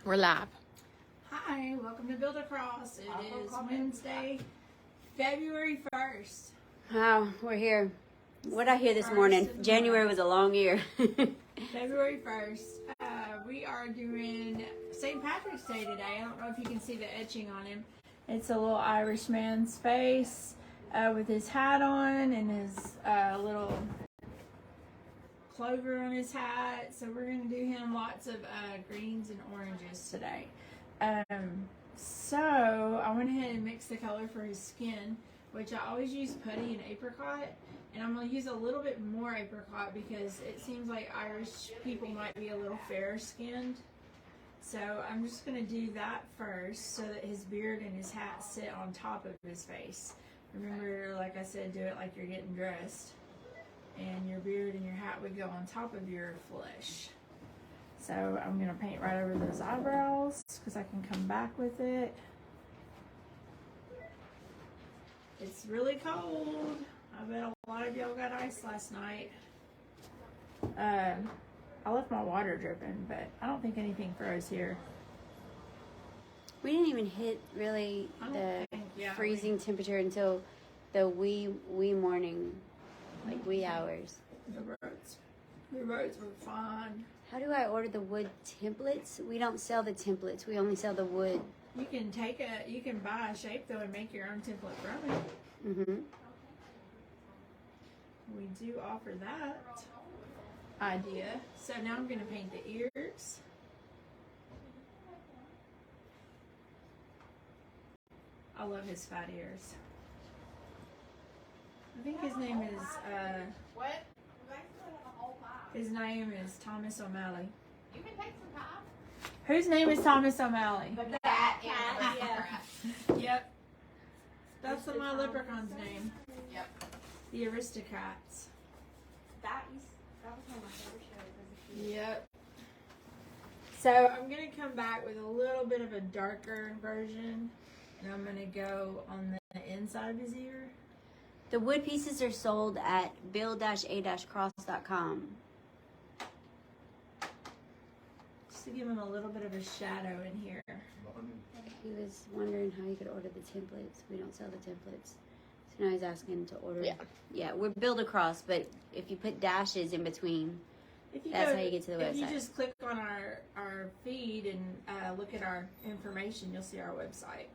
We're live. Hi, welcome to Build Across. It is Wednesday, February 1st. Oh, we're here. What did I hear this morning? January was a long year. February 1st. We are doing St. Patrick's Day today. I don't know if you can see the etching on him. It's a little Irish man's face with his hat on and his little clover on his hat. So we're going to do him lots of greens and oranges today. So I went ahead and mixed the color for his skin, which I always use putty and apricot. And I'm going to use a little bit more apricot because it seems like Irish people might be a little fairer skinned. So I'm just going to do that first so that his beard and his hat sit on top of his face. Remember, like I said, do it like you're getting dressed. And your beard and your hat would go on top of your flesh. So I'm going to paint right over those eyebrows because I can come back with it. It's really cold. I bet a lot of y'all got ice last night. I left my water dripping, but I don't think anything froze here. We didn't even hit really the freezing temperature until the wee morning, like wee hours. The roads were fine. How do I order the wood templates? We don't sell the templates. We only sell the wood. You can buy a shape though and make your own template from it. Mm-hmm. We do offer that idea. So now I'm going to paint the ears. I love his fat ears. I think his name is his name is Thomas O'Malley. You can take some time. Whose name is Thomas O'Malley? The cat, yeah. Yep. That's my Leprechaun's name. Yep. The Aristocrats. That was one of my favorite shows as a kid. Yep. So I'm going to come back with a little bit of a darker version. And I'm going to go on the inside of his ear. The wood pieces are sold at build-a-cross.com. Just to give him a little bit of a shadow in here. He was wondering how he could order the templates. We don't sell the templates. So now he's asking to order. Yeah, we're Build Across, but if you put dashes in between, that's how you get to the website. If you just click on our feed and look at our information, you'll see our website.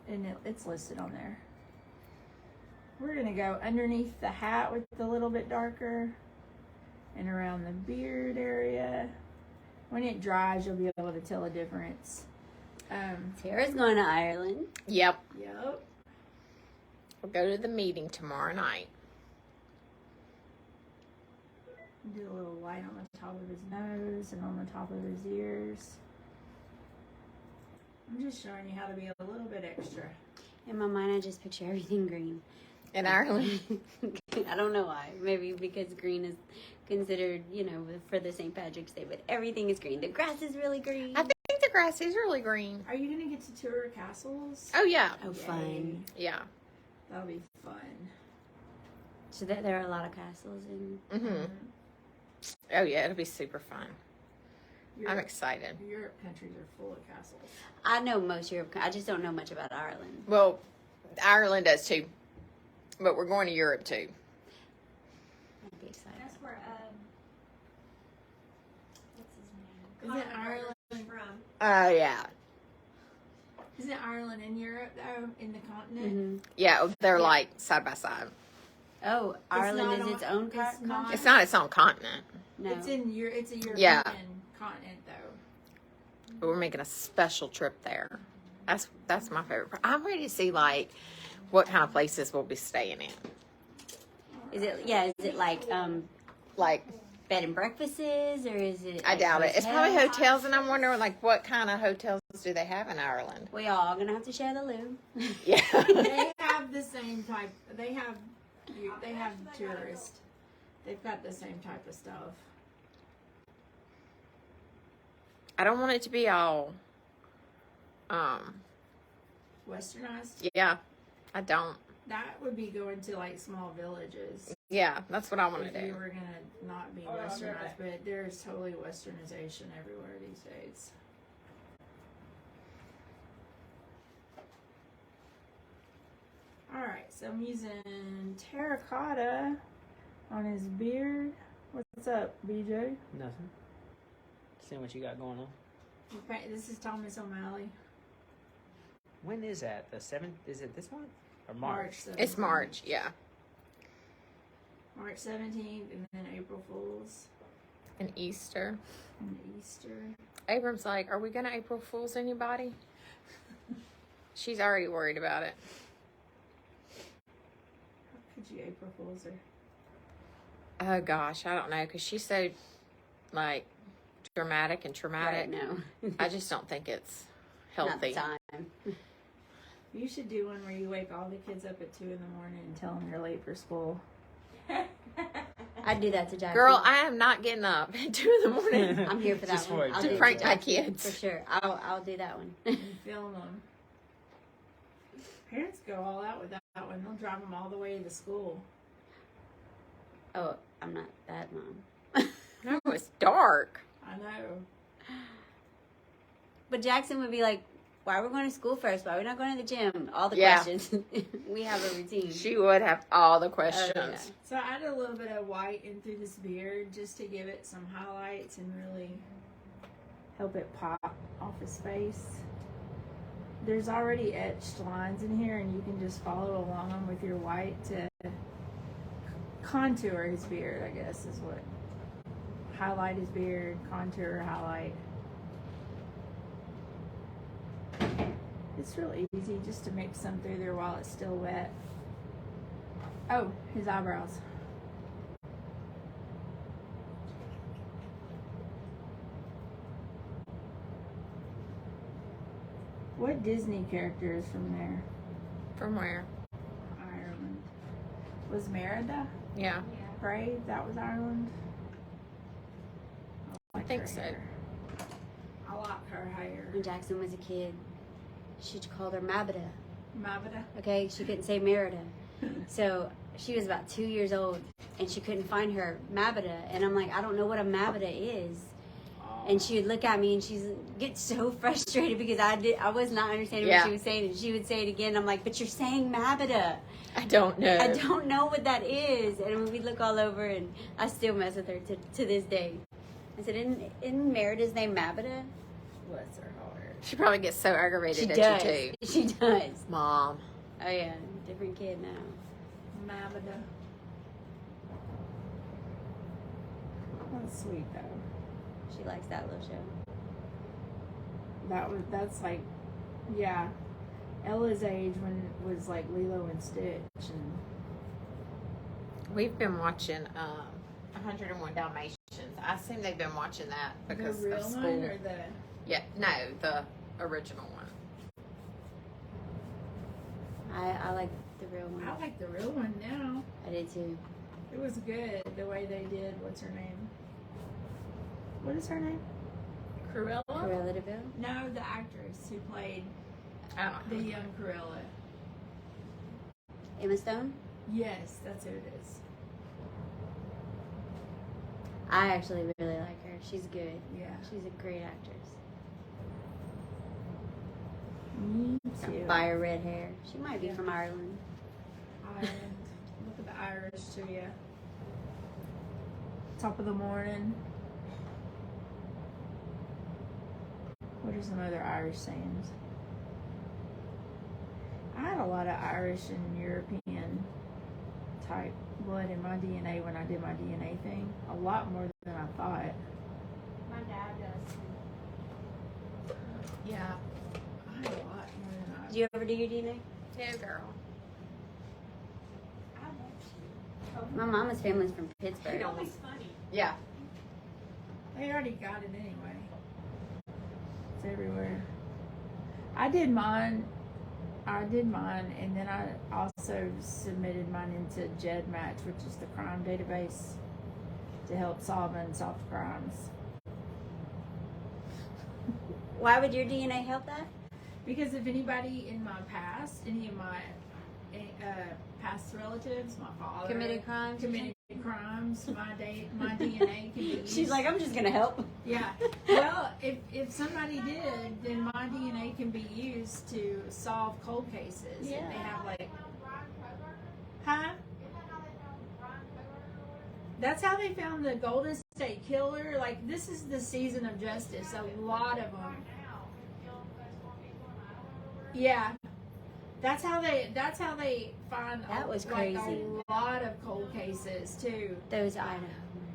And it's listed on there. We're going to go underneath the hat with a little bit darker and around the beard area. When it dries, you'll be able to tell a difference. Tara's going to Ireland. Yep. Yep. We'll go to the meeting tomorrow night. Do a little white on the top of his nose and on the top of his ears. I'm just showing you how to be a little bit extra. In my mind, I just picture everything green. In Ireland? I don't know why. Maybe because green is considered, for the St. Patrick's Day, but everything is green. The grass is really green. I think the grass is really green. Are you going to get to tour castles? Oh, yeah. Oh, fun. Yeah. That'll be fun. So there are a lot of castles in... Mm-hmm. Oh, yeah. It'll be super fun. I'm excited. Europe countries are full of castles. I know most Europe. I just don't know much about Ireland. Well, Ireland does too. But we're going to Europe too. I'd be excited. That's where, what's his name? Isn't Ireland from? Oh, yeah. Isn't Ireland in Europe though? In the continent? Mm-hmm. Yeah, they're like side by side. Oh, Ireland is its own continent? It's not its own continent. No. It's a European continent though. But we're making a special trip there. That's my favorite part. I'm ready to see like what kind of places we'll be staying in. Is it like Like, bed and breakfasts, or is it? I like, doubt it. It's probably hotels? hotels, and I'm wondering like what kind of hotels do they have in Ireland? We all gonna have to share the loo. Yeah. They have the same type. They have tourists. They've got the same type of stuff. I don't want it to be all Westernized. yeah. I don't. that would be going to like small villages. Yeah, that's what I want to If you do. were gonna not be westernized, but there's totally westernization everywhere these days. All right, so I'm using terracotta on his beard. What's up, BJ? Nothing. Seeing what you got going on. Okay, this is Thomas O'Malley. When is that? The 7th? Is it this month? Or March? 17th. It's March, yeah. March 17th, and then April Fools And Easter. and Easter. Abram's like, are we going to April Fool's anybody? She's already worried about it. How could you April Fools her? Oh, gosh, I don't know, because she's so, like, dramatic and traumatic. Right, no. I just don't think it's Not the healthy. time. You should do one where you wake all the kids up at 2 in the morning and tell them you're late for school. I'd do that to Jackson. Girl, I am not getting up at 2 in the morning I'm here for that Just for one. it, I'll to do it prank to my Jackson, kids. for sure. I'll do that one. And film them. Parents go all out with that one. They'll drive them all the way to school. Oh, I'm not that mom. No, it's dark. I know. But Jackson would be like, "Why are we going to school first? Why are we not going to the gym?" All the Yeah. questions. We have a routine. She would have all the Oh, questions. yeah. So I added a little bit of white in through this beard just to give it some highlights and really help it pop off his face. There's already etched lines in here, and you can just follow along them with your white to contour his beard, I guess is what. Highlight his beard, contour, highlight. It's real easy just to mix some through there while it's still wet. Oh, his eyebrows. What Disney character is from there? From where? Ireland. Was Merida Yeah. brave? That was Ireland? I think her so. hair. I like her hair. When Jackson was a kid, she called her Mabida. Mabida. Okay, she couldn't say Merida. So she was about 2 years old, and she couldn't find her Mabida. And I'm like, I don't know what a Mabida is. And she would look at me, and she'd get so frustrated because I was not understanding Yeah. what she was saying. And she would say it again. I'm like, but you're saying Mabida. I don't know. I don't know what that is. And we look all over, and I still mess with her to this day. I said, isn't Merida's name Mabida? Bless her heart. She probably gets so She aggravated does. at you too. She does. Mom. Oh, yeah. Different kid now. Mabida. That's sweet though. She likes that little show. That's like, yeah. Ella's age when it was like Lilo and Stitch, and We've been watching 101 Dalmatians. I assume they've been watching that because the real of school. one or the. Yeah, no, the original one. I like the real one. I like the real one now. I did too. It was good the way they did. What's her name? What is her name? Cruella? Cruella de Vil. No, the actress who played I don't the know. young Cruella. Emma Stone. Yes, that's who it is. I actually really like her. She's good. Yeah. She's a great actress. Me too. Fire red hair. She might be Yeah. from Ireland. Ireland. Look at the Irish to you. Top of the morning. What are some other Irish sayings? I had a lot of Irish and European type blood in my DNA when I did my DNA thing. A lot more than I thought. My dad does. Yeah. I had a lot more than I Did you ever do your DNA? Yeah, girl. I want My mama's family's from Pittsburgh. to. Always funny. Yeah. They already got it anyway. It's everywhere. I did mine, and then I also submitted mine into GEDmatch, which is the crime database, to help solve unsolved crimes. Why would your DNA help that? Because if anybody in my past, any of my past relatives, my father Committed crimes. committed crimes. My DNA can be used. She's like, I'm just gonna help. Yeah. Well, if somebody did, then my DNA can be used to solve cold cases. Yeah. If they have like, huh? That's how they found the Golden State Killer. Like, this is the season of justice. A lot of them. Yeah. That's how they find That was like, crazy. a lot of cold cases too. Those Idaho.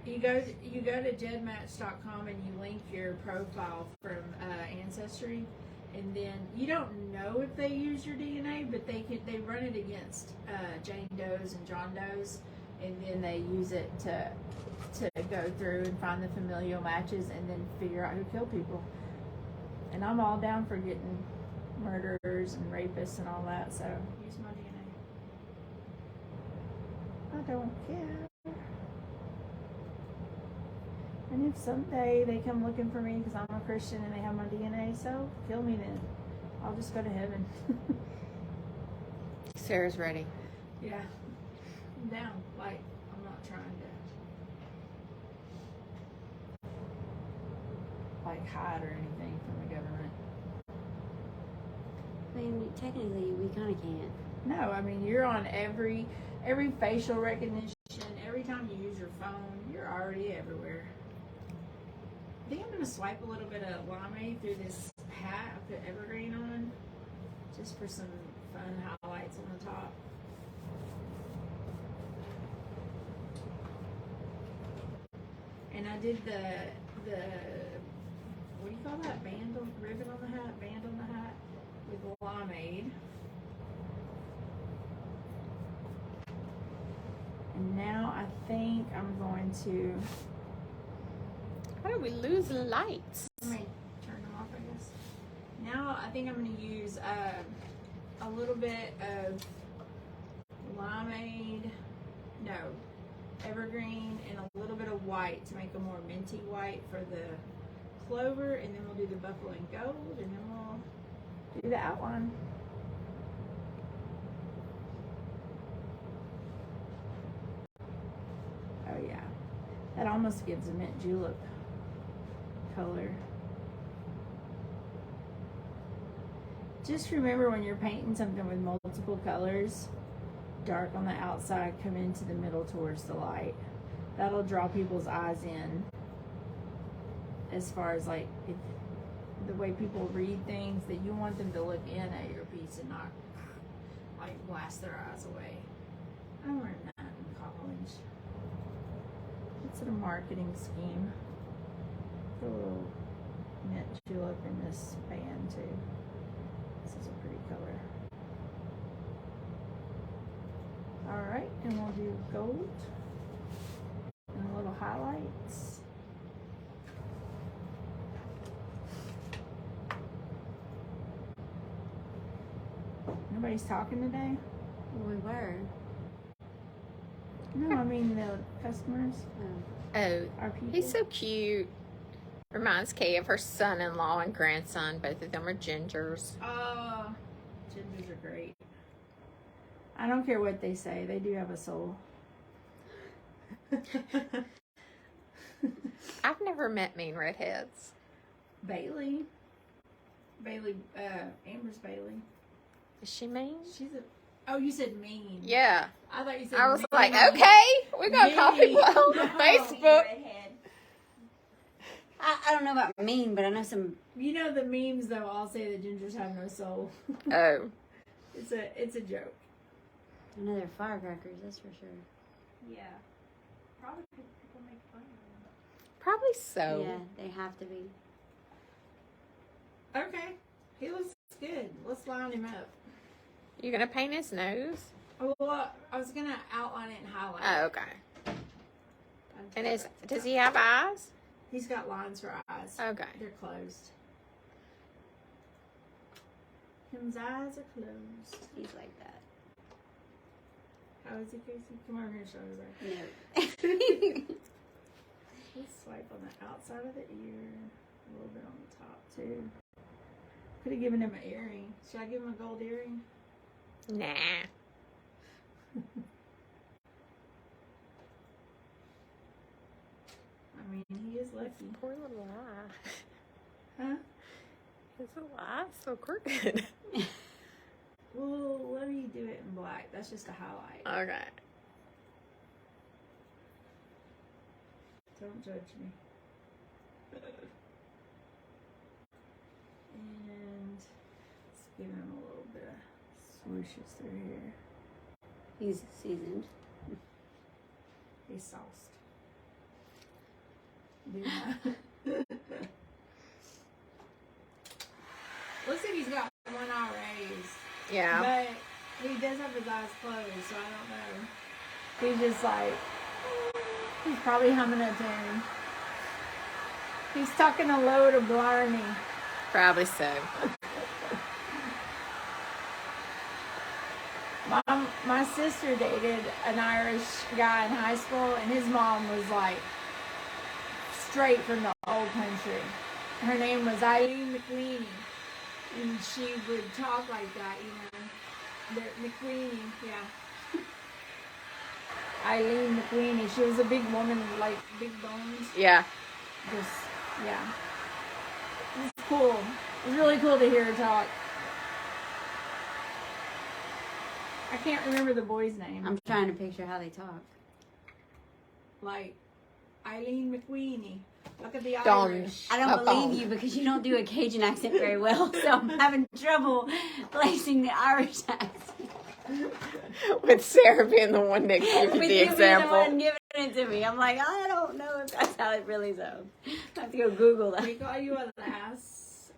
You go to jedmatch.com and you link your profile from Ancestry, and then you don't know if they use your DNA, but they run it against Jane Doe's and John Doe's, and then they use it to go through and find the familial matches and then figure out who killed people. And I'm all down for getting murderers and rapists and all that, so use my DNA. I don't care. And if someday they come looking for me because I'm a Christian and they have my DNA, so kill me then. I'll just go to heaven. Sarah's ready. Yeah. I'm down. Like, I'm not trying to like hide or anything from the government. I mean, technically, we kind of can't. No, I mean, you're on every facial recognition, every time you use your phone, you're already everywhere. I think I'm going to swipe a little bit of limeade through this hat I put evergreen on, just for some fun highlights on the top. And I did the what do you call that? Ribbon on the hat? Band on the hat with limeade. And now I think I'm going to, How do we lose lights? let me turn them off, I guess. Now I think I'm going to use a little bit of limeade, no, evergreen, and a little bit of white to make a more minty white for the clover, and then we'll do the buckle in gold, and then we'll do the outline. Oh yeah, that almost gives a mint julep color. Just remember, when you're painting something with multiple colors, dark on the outside, come into the middle towards the light. That'll draw people's eyes in. As far as like if the way people read things, that you want them to look in at your piece and not like blast their eyes away. I learned that in college. It's a marketing scheme. Put a little mint julep in this band too. This is a pretty color. Alright, and we'll do gold and a little highlights. Nobody's talking today? We were. No, I mean the customers, Oh, our people. he's so cute. Reminds Kay of her son-in-law and grandson. Both of them are gingers. Gingers are great. I don't care what they say. They do have a soul. I've never met mean redheads. Bailey, Amber's Bailey. Is she mean? She's a. Oh, you said mean. Yeah. I thought you said. I was mean. like, okay, we're gonna call Mean. people on No. Facebook. I don't know about mean, but I know some. You know the memes though all say that gingers have no soul. Oh, It's a joke. I know they're firecrackers, that's for sure. Yeah. Probably people make fun of them. probably so. Yeah, they have to be. Okay. He looks good. Let's line him up. You gonna paint his nose? Well, I was gonna outline it and highlight. Oh, okay. And does he have eyes? He's got lines for eyes. Okay. They're closed. His eyes are closed. He's like that. How is he, Casey? Come over here and show everybody. No. Let's swipe on the outside of the ear. A little bit on the top, too. Could have given him an earring. Should I give him a gold earring? Nah. I mean, he is lucky. Poor little eye. Huh? His little eye's so crooked. Well, let me do it in black. That's just a highlight. Okay. Don't judge me. And let's give him a little bit of swooshes through here. He's seasoned. He's sauced. Do that. Looks like he's got one eye raised. Yeah. But he does have his eyes closed, so I don't know. He's just like, he's probably humming a tune. He's talking a load of blarney. Probably so. My sister dated an Irish guy in high school, and his mom was like straight from the old country. Her name was Eileen McQueenie, and she would talk like that, you know. McQueenie, yeah. Eileen McQueenie. She was a big woman with like big bones. Yeah. Just, yeah. It was cool. It was really cool to hear her talk. I can't remember the boy's name. I'm trying to picture how they talk. Like Eileen McQueenie. Look at the Don't. Irish. I don't Up believe on. you because you don't do a Cajun accent very well, so I'm having trouble placing the Irish accent. With Sarah being the one that gives you With the you being example. the one giving it to me. I'm like, I don't know if that's how it really sounds. I have to go Google that. We call you a lass.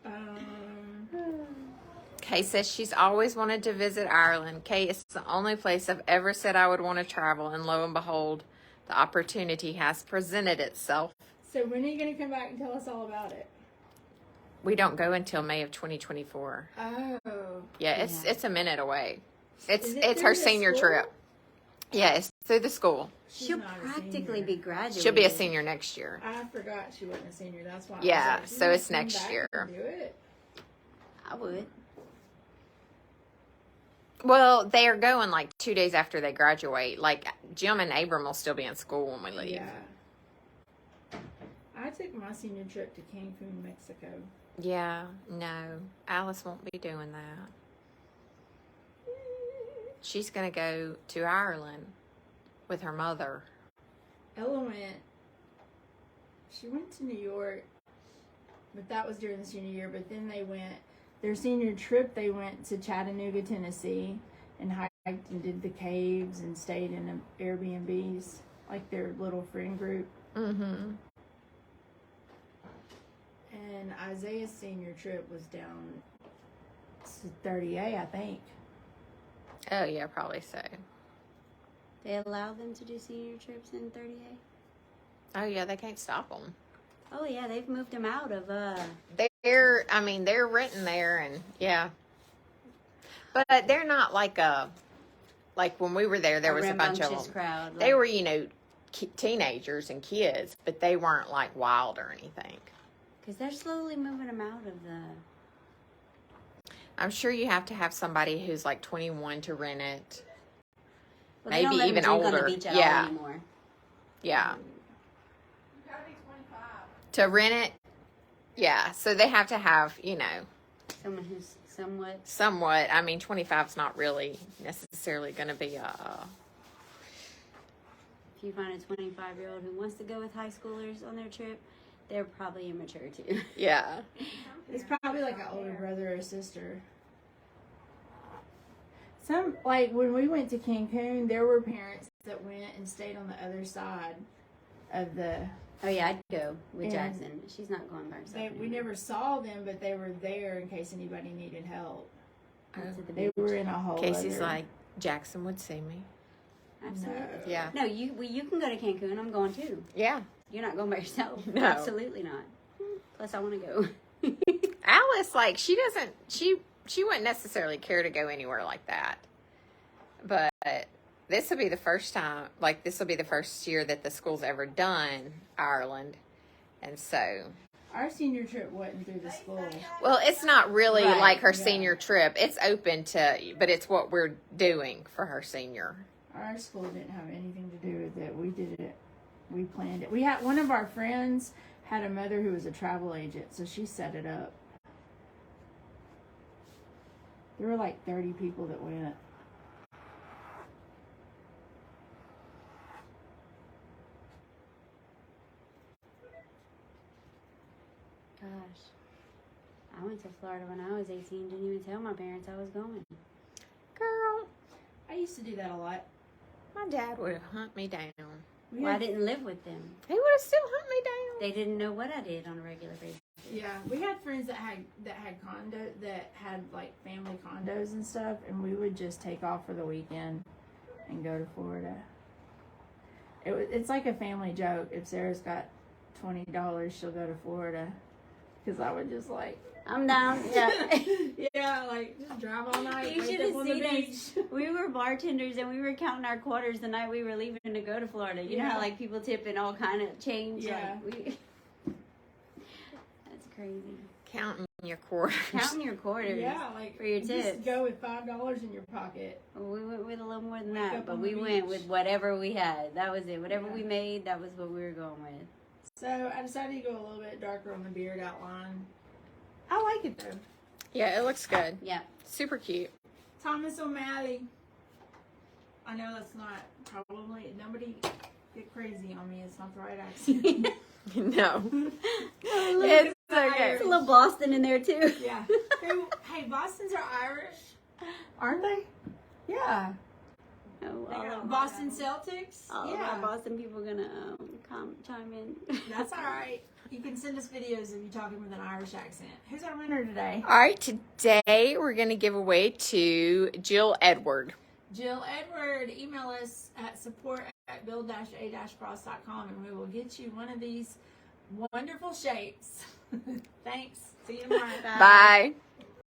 Kay says she's always wanted to visit Ireland. Kay, it's the only place I've ever said I would want to travel, and lo and behold, the opportunity has presented itself. So when are you going to come back and tell us all about it? We don't go until May of 2024. Oh. Yeah, it's a minute away. It's Is it it's through her the senior school? trip. Yeah, it's through the school. She's She'll not a practically senior. be graduating. She'll be a senior next year. I forgot she wasn't a senior. That's why. Yeah, I was like, so "You it's wanna come next back year." and Do it. I would. Well, they are going like 2 days after they graduate. Like Jim and Abram will still be in school when we leave. Yeah. I took my senior trip to Cancun, Mexico. Yeah, no, Alice won't be doing that. She's going to go to Ireland with her mother. Ella went. She went to New York, but that was during the senior year. But then they went. Their senior trip, they went to Chattanooga, Tennessee, and hiked and did the caves and stayed in Airbnbs, like their little friend group. Mm-hmm. And Isaiah's senior trip was down to 30A, I think. Oh, yeah, probably so. They allow them to do senior trips in 30A? Oh, yeah, they can't stop them. Oh, yeah, they've moved them out of, They're written there, and yeah. But they're not like when we were there was a bunch of rambunctious them. crowd. They were, teenagers and kids, but they weren't like wild or anything. Because they're slowly moving them out of the... I'm sure you have to have somebody who's like 21 to rent it. Well, they don't Maybe let them even drink older. on the beach at Yeah. all anymore. Yeah. You gotta be 25. To rent it, yeah. So they have to have, Someone who's somewhat... somewhat. I mean, 25 is not really necessarily going to be If you find a 25-year-old who wants to go with high schoolers on their trip, they're probably immature too. yeah. It's probably like an older brother or sister. Some, like when we went to Cancun, there were parents that went and stayed on the other side of the. Oh yeah, I'd go with And Jackson. She's not going by herself. We never saw them, but they were there in case anybody needed help. That's at the They beach. were in a whole. Casey's other, like, Jackson would see me. Absolutely. No. Yeah. No, you can go to Cancun. I'm going too. Yeah. You're not going by yourself. No. Absolutely not. Plus, I want to go. Alice, like, she wouldn't necessarily care to go anywhere like that. But this will be the first time, like, this will be the first year that the school's ever done Ireland. And so, Our senior trip wasn't through the school. well, it's not really Right, like her yeah. senior trip. It's open to, but it's what we're doing for her senior. our school didn't have anything to do with it. We did it. We planned it. We had one of our friends had a mother who was a travel agent, so she set it up. There were like 30 people that went. Gosh. I went to Florida when I was 18. Didn't even tell my parents I was going. Girl, I used to do that a lot. my dad would have hunt me down. We Well, I had, didn't live with them. He would have still hunt me down. They didn't know what I did on a regular basis. yeah, we had friends that had like family condos and stuff, and we would just take off for the weekend and go to Florida. It's like a family joke. If Sarah's got $20, she'll go to Florida. Because I would just like, I'm down. Yeah. yeah, like just drive all night. You wake should up have on the seen beach. us. We were bartenders and we were counting our quarters the night we were leaving to go to Florida. You know Yeah. how like people tip in all kind of change? Yeah. Like, that's crazy. Counting your quarters. Counting your quarters. Yeah, like For your just tips. go with $5 in your pocket. We went with a little more than Wake that, up but on we the went beach. with whatever we had. That was it. Whatever Yeah. we made, that was what we were going with. So I decided to go a little bit darker on the beard outline. I like it though. Yeah, it looks good. Yeah. Super cute. Thomas O'Malley. I know that's not probably nobody get crazy on me. It's not the right accent. No. It's okay. There's a little Boston in there too. Yeah. Hey, Bostons are Irish, aren't they? Yeah. Oh, They all got of Boston Celtics. All of Yeah. our Boston people gonna chime in. That's all right. You can send us videos of you talking with an Irish accent. Who's our winner today? All right, today we're going to give away to Jill Edward. Jill Edward. Email us at support@build-a-frost.com and we will get you one of these wonderful shapes. Thanks. See you tomorrow. Bye.